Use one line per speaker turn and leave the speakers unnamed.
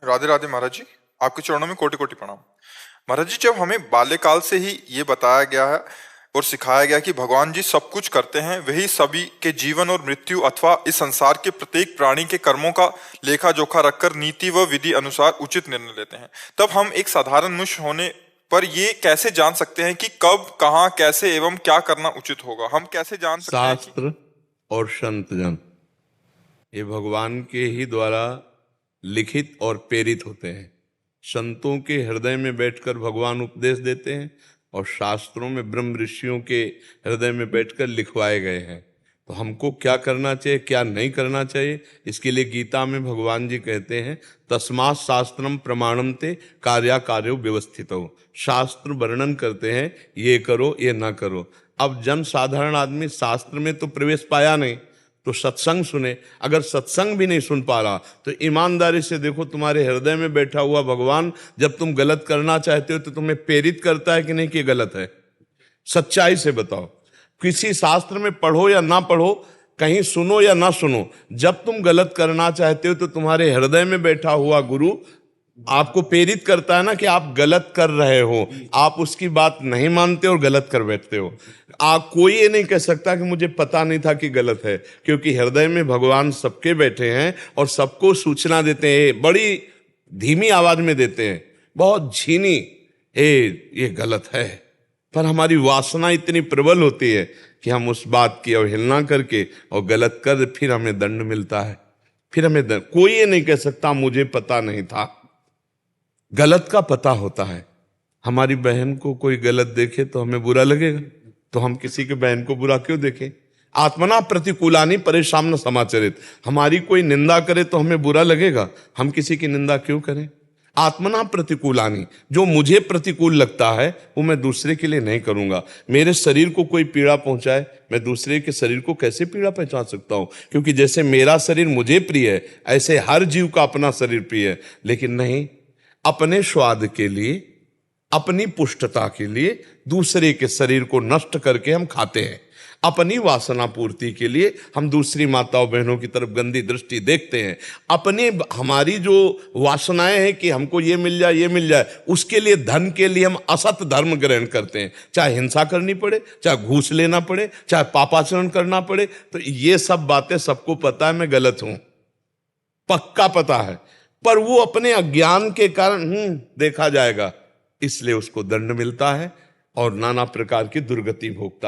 राधे राधे महाराज जी। आपके चरणों में कोटि कोटि प्रणाम। महाराज जी, जब हमें बाल्यकाल से ही ये बताया गया है और सिखाया गया कि भगवान जी सब कुछ करते हैं, वही सभी के जीवन और मृत्यु अथवा इस संसार के प्रत्येक प्राणी के कर्मों का लेखा जोखा रखकर नीति व विधि अनुसार उचित निर्णय लेते हैं, तब हम एक साधारण मनुष्य होने पर ये कैसे जान सकते हैं कि कब, कहाँ, कैसे एवं क्या करना उचित होगा? हम कैसे जान सकते हैं
शास्त्र और संत जन ये भगवान के ही द्वारा लिखित और प्रेरित होते हैं। संतों के हृदय में बैठकर भगवान उपदेश देते हैं और शास्त्रों में ब्रह्म ऋषियों के हृदय में बैठकर लिखवाए गए हैं। तो हमको क्या करना चाहिए, क्या नहीं करना चाहिए, इसके लिए गीता में भगवान जी कहते हैं तस्मात् शास्त्रम प्रमाणम ते कार्याकार्यो व्यवस्थितो। शास्त्र वर्णन करते हैं ये करो ये ना करो। अब जन साधारण आदमी शास्त्र में तो प्रवेश पाया नहीं तो सत्संग सुने, अगर सत्संग भी नहीं सुन पा रहा तो ईमानदारी से देखो, तुम्हारे हृदय में बैठा हुआ भगवान जब तुम गलत करना चाहते हो तो तुम्हें प्रेरित करता है कि नहीं कि गलत है? सच्चाई से बताओ। किसी शास्त्र में पढ़ो या ना पढ़ो, कहीं सुनो या ना सुनो, जब तुम गलत करना चाहते हो तो तुम्हारे हृदय में बैठा हुआ गुरु आपको प्रेरित करता है ना कि आप गलत कर रहे हो। आप उसकी बात नहीं मानते और गलत कर बैठते हो। कोई ये नहीं कह सकता कि मुझे पता नहीं था कि गलत है, क्योंकि हृदय में भगवान सबके बैठे हैं और सबको सूचना देते हैं, बड़ी धीमी आवाज में देते हैं, बहुत झीनी, ये गलत है। पर हमारी वासना इतनी प्रबल होती है कि हम उस बात की अवहेलना करके और गलत कर फिर हमें दंड मिलता है। फिर हमें कोई ये नहीं कह सकता मुझे पता नहीं था। गलत का पता होता है। हमारी बहन को कोई गलत देखे तो हमें बुरा लगेगा, तो हम किसी के बहन को बुरा क्यों देखें? आत्मना प्रतिकूलानि परेशान समाचरित। हमारी कोई निंदा करे तो हमें बुरा लगेगा, हम किसी की निंदा क्यों करें? आत्मना प्रतिकूलानि, जो मुझे प्रतिकूल लगता है वो मैं दूसरे के लिए नहीं करूंगा। मेरे शरीर को कोई पीड़ा पहुंचाए, मैं दूसरे के शरीर को कैसे पीड़ा पहुंचा सकता हूं? क्योंकि जैसे मेरा शरीर मुझे प्रिय है, ऐसे हर जीव का अपना शरीर प्रिय है। लेकिन नहीं, अपने स्वाद के लिए, अपनी पुष्टता के लिए दूसरे के शरीर को नष्ट करके हम खाते हैं। अपनी वासना पूर्ति के लिए हम दूसरी माताओं बहनों की तरफ गंदी दृष्टि देखते हैं। अपने हमारी जो वासनाएं हैं कि हमको ये मिल जाए, ये मिल जाए, उसके लिए, धन के लिए हम असत धर्म ग्रहण करते हैं, चाहे हिंसा करनी पड़े, चाहे घूस लेना पड़े, चाहे पापाचरण करना पड़े। तो ये सब बातें सबको पता है मैं गलत हूं, पक्का पता है, पर वो अपने अज्ञान के कारण देखा जाएगा, इसलिए उसको दंड मिलता है और नाना प्रकार की दुर्गति भोगता है।